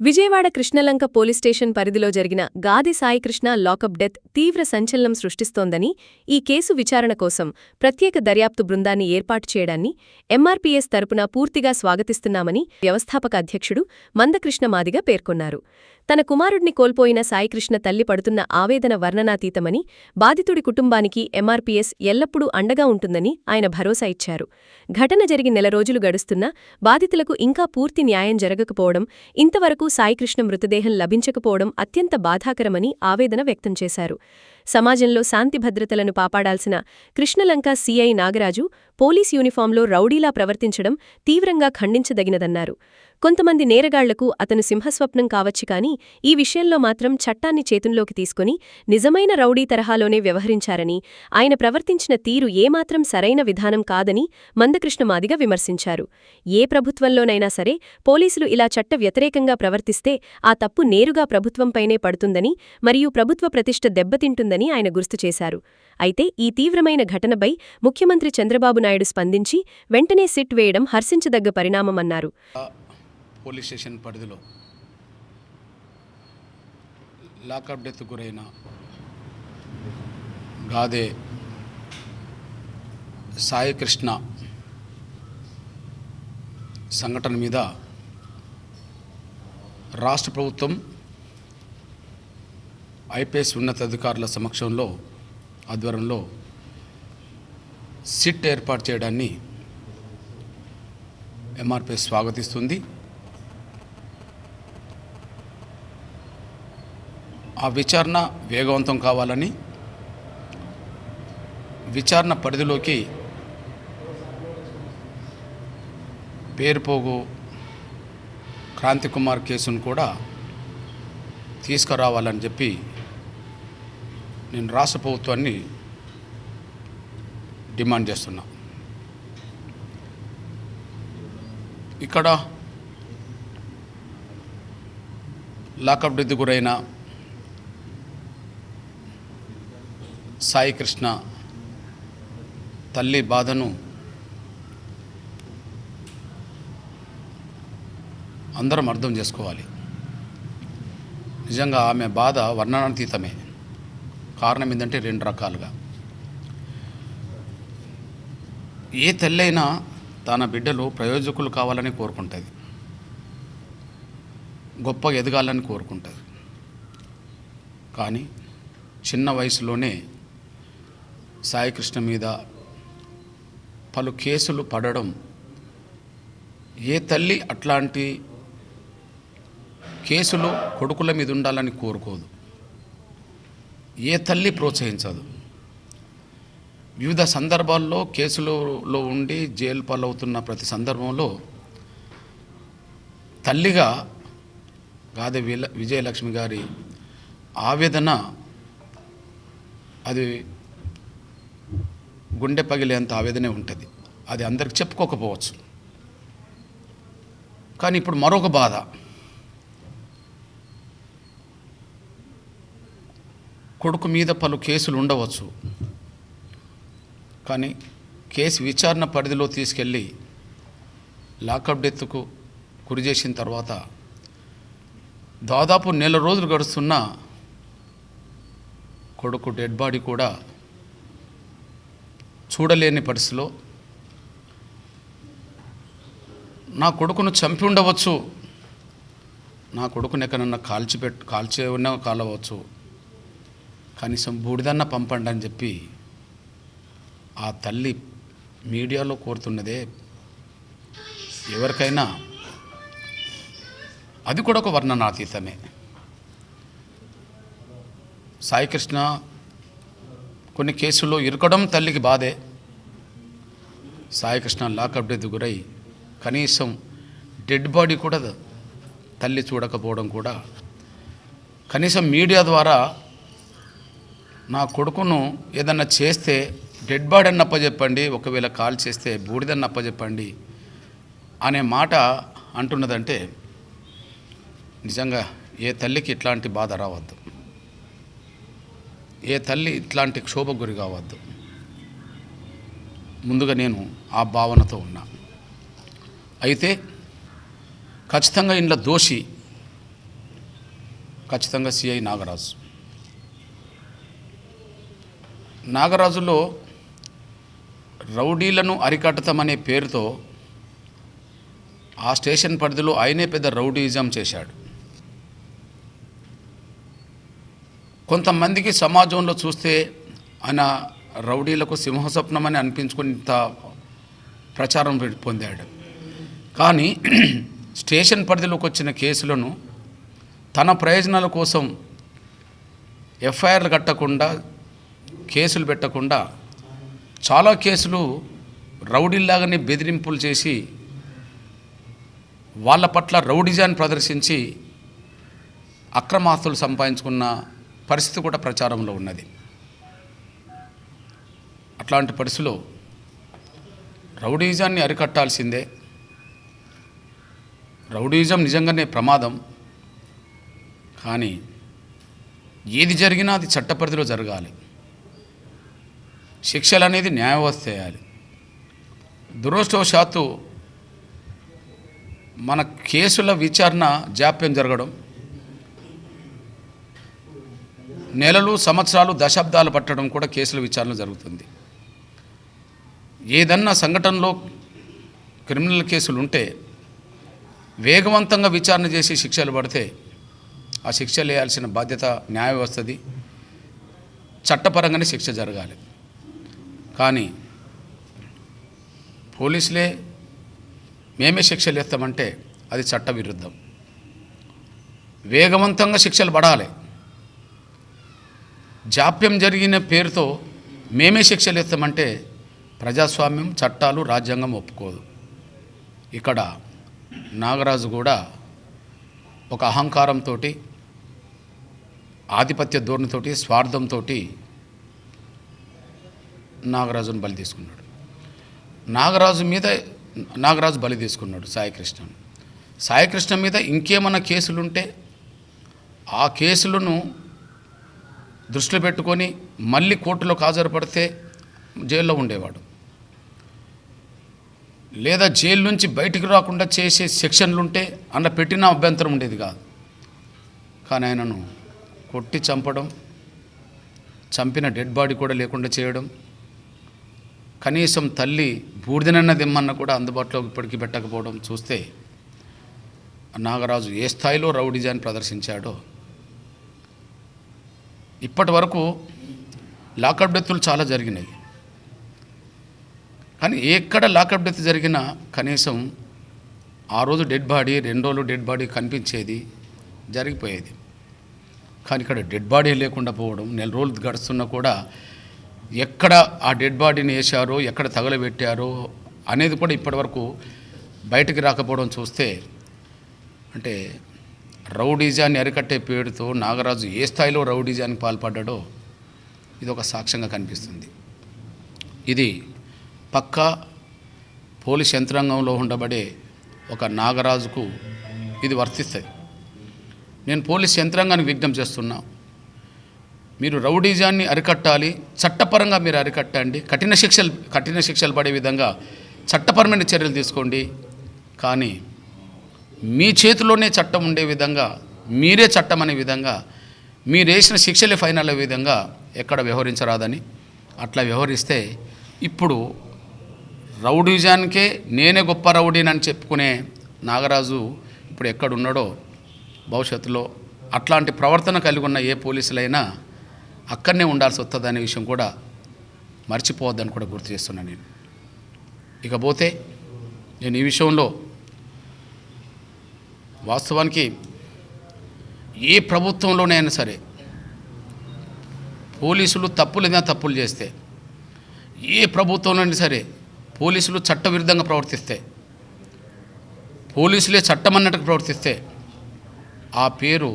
Vijayawada Krishnalanka police station పరిధిలో జరిగిన గాది Saikrishna lockup death తీవ్ర సంచలనం సృష్టిస్తోందని, ఈ కేసు విచారణ కోసం ప్రత్యేక దర్యాప్తు బృందాన్ని ఏర్పాటు చేయడాన్ని ఎంఆర్పీఎస్ తరపున పూర్తిగా స్వాగతిస్తున్నామని వ్యవస్థాపక అధ్యక్షుడు మందకృష్ణ మాదిగ పేర్కొన్నారు. తన కుమారుడిని కోల్పోయిన సాయికృష్ణ తల్లి పడుతున్న ఆవేదన వర్ణనాతీతమని, బాధితుడి కుటుంబానికి ఎంఆర్పీఎస్ ఎల్లప్పుడూ అండగా ఉంటుందని ఆయన భరోసా ఇచ్చారు. ఘటన జరిగి నెల రోజులు గడుస్తున్నా బాధితులకు ఇంకా పూర్తి న్యాయం జరగకపోవడం, ఇంతవరకు సాయికృష్ణ మృతదేహం లభించకపోవడం అత్యంత బాధాకరమని ఆవేదన వ్యక్తం చేశారు. సమాజంలో శాంతి భద్రతలను కాపాడాల్సిన కృష్ణలంక సీఐ నాగరాజు పోలీస్ యూనిఫాంలో రౌడీలా ప్రవర్తించడం తీవ్రంగా ఖండించదగినదన్నారు. కొంతమంది నేరగాళ్లకు అతను సింహస్వప్నం కావచ్చు కానీ ఈ విషయంలో మాత్రం చట్టాన్ని చేతుల్లోకి తీసుకుని నిజమైన రౌడీ తరహాలోనే వ్యవహరించారని, ఆయన ప్రవర్తించిన తీరు ఏమాత్రం సరైన విధానం కాదని మందకృష్ణ మాదిగ విమర్శించారు. ఏ ప్రభుత్వంలోనైనా సరే పోలీసులు ఇలా చట్ట వ్యతిరేకంగా ప్రవర్తిస్తే ఆ తప్పు నేరుగా ప్రభుత్వంపైనే పడుతుందని, మరియు ప్రభుత్వ ప్రతిష్ఠ దెబ్బతింటుందని ఆయన గుర్తుచేశారు. అయితే ఈ తీవ్రమైన ఘటనపై ముఖ్యమంత్రి చంద్రబాబు నాయుడు స్పందించి వెంటనే సిట్ వేయడం హర్షించదగ్గ పరిణామమన్నారు. పోలీస్ స్టేషన్ పరిధిలో లాకప్ డెత్ గురైన గాదే సాయికృష్ణ సంఘటన మీద రాష్ట్ర ప్రభుత్వం ఐపీఎస్ ఉన్నతాధికారుల సమక్షంలో ఆధ్వర్యంలో సిట్ ఏర్పాటు చేయడాన్ని ఎంఆర్పీఎస్ స్వాగతిస్తుంది. ఆ విచారణ వేగవంతం కావాలని, విచారణ పరిధిలోకి పేరుపోగు క్రాంతికుమార్ కేసును కూడా తీసుకురావాలని చెప్పి నేను రాష్ట్ర ప్రభుత్వాన్ని డిమాండ్ చేస్తున్నా. ఇక్కడ లాకప్ డెత్ గురైన సాయికృష్ణ తల్లి బాధను అందరం అర్థం చేసుకోవాలి. నిజంగా ఆమె బాధ వర్ణనాతీతమే. కారణం ఏంటంటే రెండు రకాలుగా. ఏ తల్లైనా తన బిడ్డలు ప్రయోజకులు కావాలని కోరుకుంటుంది, గొప్పగా ఎదగాలని కోరుకుంటుంది. కానీ చిన్న వయసులోనే సాయికృష్ణ మీద పలు కేసులు పడడం, ఏ తల్లి అట్లాంటి కేసులు కొడుకుల మీద ఉండాలని కోరుకోదు, ఏ తల్లి ప్రోత్సహించదు. వివిధ సందర్భాల్లో కేసులలో ఉండి జైలు పాలవుతున్న ప్రతి సందర్భంలో తల్లిగా గాదె విజయలక్ష్మి గారి ఆవేదన అది గుండె పగిలేంత ఆవేదనే ఉంటుంది. అది అందరికి చెప్పుకోకపోవచ్చు. కానీ ఇప్పుడు మరొక బాధ, కొడుకు మీద పలు కేసులు ఉండవచ్చు, కానీ కేసు విచారణ పరిధిలో తీసుకెళ్ళి లాకప్ డెత్కు గురి చేసిన తర్వాత దాదాపు నెల రోజులు గడుస్తున్న కొడుకు డెడ్ బాడీ కూడా చూడలేని పరిస్థితిలో, నా కొడుకును చంపి ఉండవచ్చు, నా కొడుకుని ఎక్కడన్నా కాల్చే ఉన్న కాలవచ్చు, కనీసం బూడిదన్న పంపండి అని చెప్పి ఆ తల్లి మీడియాలో కోరుతున్నదే ఎవరికైనా అది కూడా ఒక వర్ణనాతీతమే. సాయికృష్ణ కొన్ని కేసుల్లో ఇరకడం తల్లికి బాధే. సాయికృష్ణ లాకప్ డెత్ గురై కనీసం డెడ్ బాడీ కూడా తల్లి చూడకపోవడం కూడా, కనీసం మీడియా ద్వారా నా కొడుకును ఏదన్నా చేస్తే డెడ్ బాడీ అని అప్పచెప్పండి, ఒకవేళ కాల్ చేస్తే బూడిదని అప్పచెప్పండి అనే మాట అంటున్నదంటే నిజంగా ఏ తల్లికి ఇట్లాంటి బాధ రావద్దు, ఏ తల్లి ఇట్లాంటి క్షోభ గురి కావద్దు. ముందుగా నేను ఆ భావనతో ఉన్నా. అయితే ఖచ్చితంగా ఇంట్లో దోషి ఖచ్చితంగా సిఐ నాగరాజు. నాగరాజులో రౌడీలను అరికట్టమనే పేరుతో ఆ స్టేషన్ పరిధిలో ఆయనే పెద్ద రౌడీయిజం చేశాడు. కొంతమందికి సమాజంలో చూస్తే ఆయన రౌడీలకు సింహస్వప్నమని అనిపించుకునేంత ప్రచారం పొందాడు. కానీ స్టేషన్ పరిధిలోకి వచ్చిన కేసులను తన ప్రయోజనాల కోసం ఎఫ్ఐఆర్లు కట్టకుండా, కేసులు పెట్టకుండా చాలా కేసులు రౌడీల్లాగానే బెదిరింపులు చేసి వాళ్ళ పట్ల రౌడీజాన్ని ప్రదర్శించి అక్రమాస్తులు సంపాదించుకున్న పరిస్థితి కూడా ప్రచారంలో ఉన్నది. అట్లాంటి పరిస్థితిలో రౌడీజాన్ని అరికట్టాల్సిందే. రౌడీజం నిజంగానే ప్రమాదం. కానీ ఏది జరిగినా అది చట్టపరిధిలో జరగాలి. శిక్షలు అనేది న్యాయ వ్యవస్థ చేయాలి. దురదృష్టవశాత్తు మన కేసుల విచారణ జాప్యం జరగడం, నెలలు, సంవత్సరాలు, దశాబ్దాలు పట్టడం కూడా కేసుల విచారణ జరుగుతుంది. ఏదన్నా సంఘటనలో క్రిమినల్ కేసులు ఉంటే వేగవంతంగా విచారణ చేసి శిక్షలు పడితే ఆ శిక్షలు వేయాల్సిన బాధ్యత న్యాయ వ్యవస్థది. చట్టపరంగానే శిక్ష జరగాలి. కానీ పోలీసులే మేమే శిక్షలు వేస్తామంటే అది చట్టవిరుద్ధం. వేగవంతంగా శిక్షలు పడాలి. జాప్యం జరిగిన పేరుతో మేమే శిక్షలు వేస్తామంటే ప్రజాస్వామ్యం, చట్టాలు, రాజ్యాంగం ఒప్పుకోదు. ఇక్కడ నాగరాజు కూడా ఒక అహంకారంతో, ఆధిపత్య ధోరణితోటి, స్వార్థంతో నాగరాజును బలి తీసుకున్నాడు. నాగరాజు బలి తీసుకున్నాడు సాయికృష్ణను. సాయికృష్ణ మీద ఇంకేమన్నా కేసులుంటే ఆ కేసులను దృష్టిలో పెట్టుకొని మళ్ళీ కోర్టులోకి హాజరుపడితే జైల్లో ఉండేవాడు. లేదా జైలు నుంచి బయటికి రాకుండా చేసే సెక్షన్లుంటే అందులో పెట్టిన అభ్యంతరం ఉండేది కాదు. కానీ ఆయనను కొట్టి చంపడం, చంపిన డెడ్ బాడీ కూడా లేకుండా చేయడం, కనీసం తల్లి బూడిదనన్న దిమ్మన్న కూడా అందుబాటులో ఇప్పటికీ పెట్టకపోవడం చూస్తే నాగరాజు ఏ స్థాయిలో రౌడీజాన్ని ప్రదర్శించాడో. ఇప్పటి వరకు లాకప్ డెత్తులు చాలా జరిగినాయి. కానీ ఎక్కడ లాకప్ డెత్ జరిగినా కనీసం ఆ రోజు డెడ్ బాడీ, 2 రోజులు డెడ్ బాడీ కనిపించేది, జరిగిపోయేది. కానీ ఇక్కడ డెడ్ బాడీ లేకుండా పోవడం, 4 రోజులు గడుస్తున్నా కూడా ఎక్కడ ఆ డెడ్ బాడీని వేశారో, ఎక్కడ తగలబెట్టారో అనేది కూడా ఇప్పటివరకు బయటికి రాకపోవడం చూస్తే, అంటే రౌడీజాన్ని అరికట్టే పేరుతో నాగరాజు ఏ స్థాయిలో రౌడీజానికి పాల్పడ్డాడో ఇది ఒక సాక్ష్యంగా కనిపిస్తుంది. ఇది పక్కా పోలీస్ యంత్రాంగంలో ఉండబడే ఒక నాగరాజుకు ఇది వర్తిస్తుంది. నేను పోలీస్ యంత్రాంగానికి విజ్ఞప్తి చేస్తున్నా, మీరు రౌడీజాన్ని అరికట్టాలి, చట్టపరంగా మీరు అరికట్టండి, కఠిన శిక్షలు పడే విధంగా చట్టపరమైన చర్యలు తీసుకోండి. కానీ మీ చేతిలోనే చట్టం ఉండే విధంగా, మీరే చట్టం అనే విధంగా, మీరు వేసిన శిక్షలే ఫైనల్ అయ్యే విధంగా ఎక్కడ వ్యవహరించరాదని. అట్లా వ్యవహరిస్తే ఇప్పుడు రౌడీజానికే నేనే గొప్ప రౌడీనని చెప్పుకునే నాగరాజు ఇప్పుడు ఎక్కడున్నాడో, భవిష్యత్తులో అట్లాంటి ప్రవర్తన కలిగి ఉన్న ఏ పోలీసులైనా అక్కడనే ఉండాల్సి వస్తుందనే విషయం కూడా మర్చిపోవద్దని కూడా గుర్తు చేస్తున్నాను నేను. ఇకపోతే నేను ఈ విషయంలో వాస్తవానికి ఏ ప్రభుత్వంలోనైనా సరే పోలీసులు తప్పులు చేస్తే, ఏ ప్రభుత్వంలోనైనా సరే పోలీసులు చట్టవిరుద్ధంగా ప్రవర్తిస్తే, పోలీసులే చట్టం అన్నట్టుగా ప్రవర్తిస్తే ఆ పేరు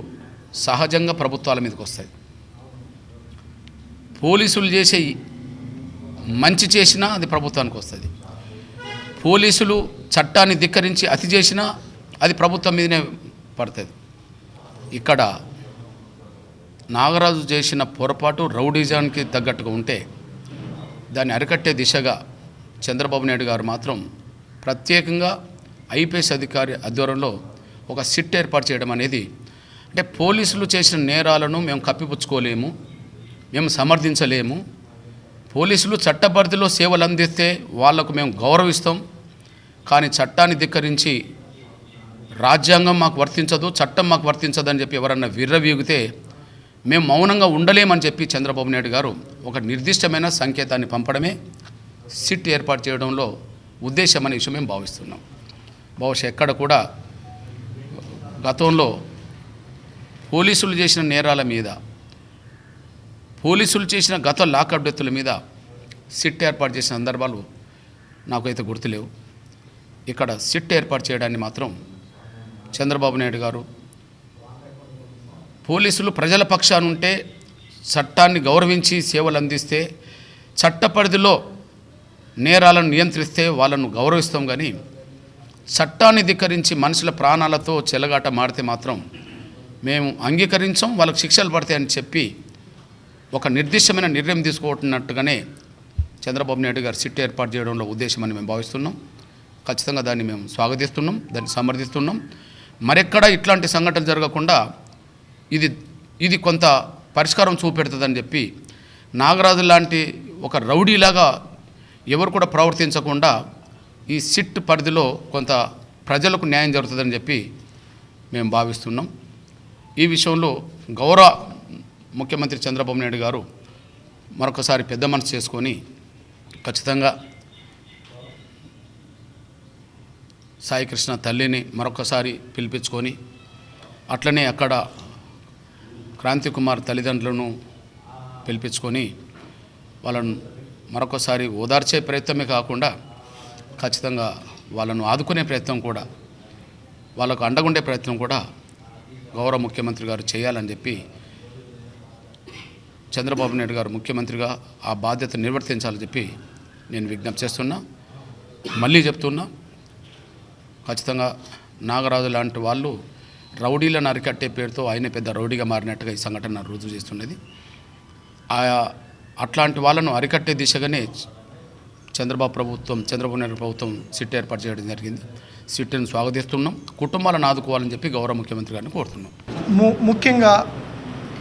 సహజంగా ప్రభుత్వాల మీదకి వస్తుంది. పోలీసులు చేసే మంచి చేసినా అది ప్రభుత్వానికి వస్తుంది. పోలీసులు చట్టాన్ని ధిక్కరించి అతి చేసినా అది ప్రభుత్వం మీదనే పడుతుంది. ఇక్కడ నాగరాజు చేసిన పొరపాటు రౌడీజానికి తగ్గట్టుగా ఉంటే దాన్ని అరికట్టే దిశగా చంద్రబాబు నాయుడు గారు మాత్రం ప్రత్యేకంగా ఐపీఎస్ అధికారి ఆధ్వర్యంలో ఒక సిట్ ఏర్పాటు చేయడం అనేది అంటే పోలీసులు చేసిన నేరాలను మేము కప్పిపుచ్చుకోలేము, మేము సమర్థించలేము. పోలీసులు చట్టపరిధిలో సేవలు అందిస్తే వాళ్లకు మేము గౌరవిస్తాం. కానీ చట్టాన్ని ధిక్కరించి రాజ్యాంగం మాకు వర్తించదు, చట్టం మాకు వర్తించదు అని చెప్పి ఎవరన్నా విర్రవీగితే మేము మౌనంగా ఉండలేమని చెప్పి చంద్రబాబు నాయుడు గారు ఒక నిర్దిష్టమైన సంకేతాన్ని పంపడమే సిట్ ఏర్పాటు చేయడంలో ఉద్దేశం అనే విషయం మేము భావిస్తున్నాం. బహుశా ఎక్కడ కూడా గతంలో పోలీసులు చేసిన నేరాల మీద, పోలీసులు చేసిన గత లాకప్ డెత్తుల మీద సిట్ ఏర్పాటు చేసిన సందర్భాలు నాకైతే గుర్తులేవు. ఇక్కడ సిట్ ఏర్పాటు చేయడాన్ని మాత్రం చంద్రబాబు నాయుడు గారు, పోలీసులు ప్రజల పక్షాన ఉంటే, చట్టాన్ని గౌరవించి సేవలు అందిస్తే, చట్ట పరిధిలో నేరాలను నియంత్రిస్తే వాళ్ళను గౌరవిస్తాం. కానీ చట్టాన్ని ధిక్కరించి మనుషుల ప్రాణాలతో చెలగాట మాడితే మాత్రం మేము అంగీకరించాం. వాళ్ళకు శిక్షలు పడతాయని చెప్పి ఒక నిర్దిష్టమైన నిర్ణయం తీసుకుంటున్నట్టుగానే చంద్రబాబు నాయుడు గారు సిట్ ఏర్పాటు చేయడంలో ఉద్దేశమని మేము భావిస్తున్నాం. ఖచ్చితంగా దాన్ని మేము స్వాగతిస్తున్నాం, దాన్ని సమర్థిస్తున్నాం. మరెక్కడ ఇట్లాంటి సంఘటనలు జరగకుండా ఇది కొంత పరిష్కారం చూపెడుతుందని చెప్పి, నాగరాజు లాంటి ఒక రౌడీలాగా ఎవరు కూడా ప్రవర్తించకుండా ఈ సిట్ పరిధిలో కొంత ప్రజలకు న్యాయం జరుగుతుందని చెప్పి మేము భావిస్తున్నాం. ఈ విషయంలో గౌరవ ముఖ్యమంత్రి చంద్రబాబు నాయుడు గారు మరొకసారి పెద్ద మనసు చేసుకొని ఖచ్చితంగా సాయికృష్ణ తల్లిని మరొకసారి పిలిపించుకొని, అట్లనే అక్కడ క్రాంతి కుమార్ తల్లిదండ్రులను పిలిపించుకొని వాళ్ళను మరొకసారి ఓదార్చే ప్రయత్నమే కాకుండా ఖచ్చితంగా వాళ్ళను ఆదుకునే ప్రయత్నం కూడా, వాళ్ళకు అండగుండే ప్రయత్నం కూడా గౌరవ ముఖ్యమంత్రి గారు చేయాలని చెప్పి చంద్రబాబు నాయుడు గారు ముఖ్యమంత్రిగా ఆ బాధ్యత నిర్వర్తించాలని చెప్పి నేను విజ్ఞప్తి చేస్తున్నా. మళ్ళీ చెప్తున్నా, ఖచ్చితంగా నాగరాజు లాంటి వాళ్ళు రౌడీలను అరికట్టే పేరుతో ఆయన పెద్ద రౌడీగా మారినట్టుగా ఈ సంఘటన రుజువు చేస్తున్నది. అట్లాంటి వాళ్ళను అరికట్టే దిశగానే చంద్రబాబు నాయుడు ప్రభుత్వం సిట్ ఏర్పాటు చేయడం జరిగింది. సిట్ను స్వాగతిస్తున్నాం. కుటుంబాలను ఆదుకోవాలని చెప్పి గౌరవ ముఖ్యమంత్రి గారిని కోరుతున్నాం. ముఖ్యంగా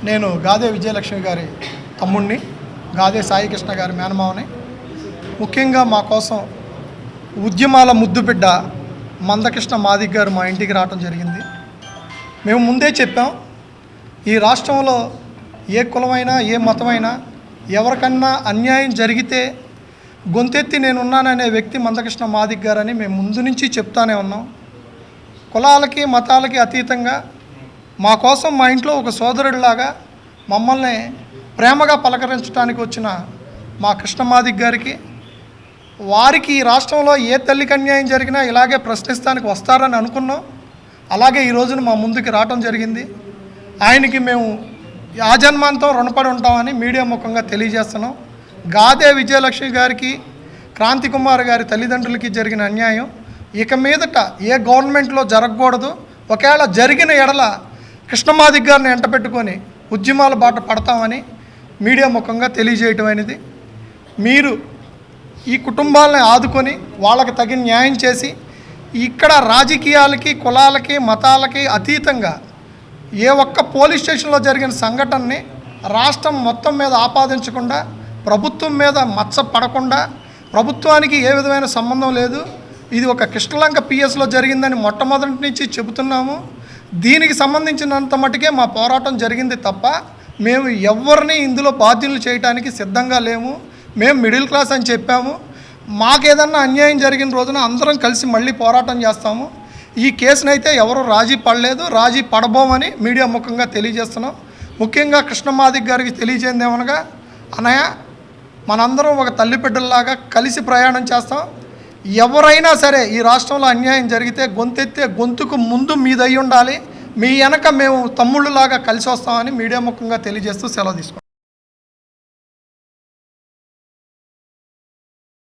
నేను గాదే విజయలక్ష్మి గారి తమ్ముడిని, గాదే సాయికృష్ణ గారి మేనమావని. ముఖ్యంగా మా కోసం ఉద్యమాల ముద్దుబిడ్డ మందకృష్ణ మాదిక్ గారు మా ఇంటికి రావడం జరిగింది. మేము ముందే చెప్పాం, ఈ రాష్ట్రంలో ఏ కులమైనా ఏ మతమైనా ఎవరికన్నా అన్యాయం జరిగితే గొంతెత్తి నేనున్నాననే వ్యక్తి మందకృష్ణ మాదిక్ గారని మేము ముందు నుంచి చెప్తానే ఉన్నాం. కులాలకి మతాలకి అతీతంగా మా కోసం మా ఇంట్లో ఒక సోదరుడిలాగా మమ్మల్ని ప్రేమగా పలకరించడానికి వచ్చిన మా కృష్ణ మాదిక్ గారికి, వారికి ఈ రాష్ట్రంలో ఏ తల్లికి అన్యాయం జరిగినా ఇలాగే ప్రశ్నిస్తానికి వస్తారని అనుకున్నాం. అలాగే ఈ రోజున మా ముందుకి రావటం జరిగింది. ఆయనకి మేము ఆజన్మాంతం రుణపడి ఉంటామని మీడియా ముఖంగా తెలియజేస్తున్నాం. గాదే విజయలక్ష్మి గారికి, క్రాంతి కుమార్ గారి తల్లిదండ్రులకి జరిగిన అన్యాయం ఇక మీదట ఏ గవర్నమెంట్లో జరగకూడదు. ఒకవేళ జరిగిన ఎడల కృష్ణమాదిక్ గారిని ఎంటపెట్టుకొని ఉద్యమాల బాట పడతామని మీడియా ముఖంగా తెలియజేయటం అనేది. మీరు ఈ కుటుంబాలని ఆదుకొని వాళ్ళకి తగిన న్యాయం చేసి, ఇక్కడ రాజకీయాలకి కులాలకి మతాలకి అతీతంగా ఏ ఒక్క పోలీస్ స్టేషన్లో జరిగిన సంఘటనని రాష్ట్రం మొత్తం మీద ఆపాదించకుండా, ప్రభుత్వం మీద మచ్చ పడకుండా, ప్రభుత్వానికి ఏ విధమైన సంబంధం లేదు, ఇది ఒక కృష్ణలంక పిఎస్లో జరిగిందని మొట్టమొదటి నుంచి చెబుతున్నాము. దీనికి సంబంధించినంత మటుకే మా పోరాటం జరిగింది తప్ప మేము ఎవరిని ఇందులో బాధ్యులు చేయడానికి సిద్ధంగా లేము. మేము మిడిల్ క్లాస్ అని చెప్పాము. మాకేదన్నా అన్యాయం జరిగిన రోజున అందరం కలిసి మళ్ళీ పోరాటం చేస్తాము. ఈ కేసునైతే ఎవరు రాజీ పడలేదు, రాజీ పడబోమని మీడియా ముఖంగా తెలియజేస్తున్నాం. ముఖ్యంగా కృష్ణమాదిక్ గారికి తెలియజేయంది ఏమనగా, అన్నయ్య మనందరం ఒక తల్లి బిడ్డల్లాగా కలిసి ప్రయాణం చేస్తాం. ఎవరైనా సరే ఈ రాష్ట్రంలో అన్యాయం జరిగితే గొంతెత్తే గొంతుకు ముందు మీదై ఉండాలి, మీ వెనక మేము తమ్ముళ్ళలాగా కలిసి వస్తామని మీడియా ముఖంగా తెలియజేస్తూ సెలవు తీసుకుంటాం.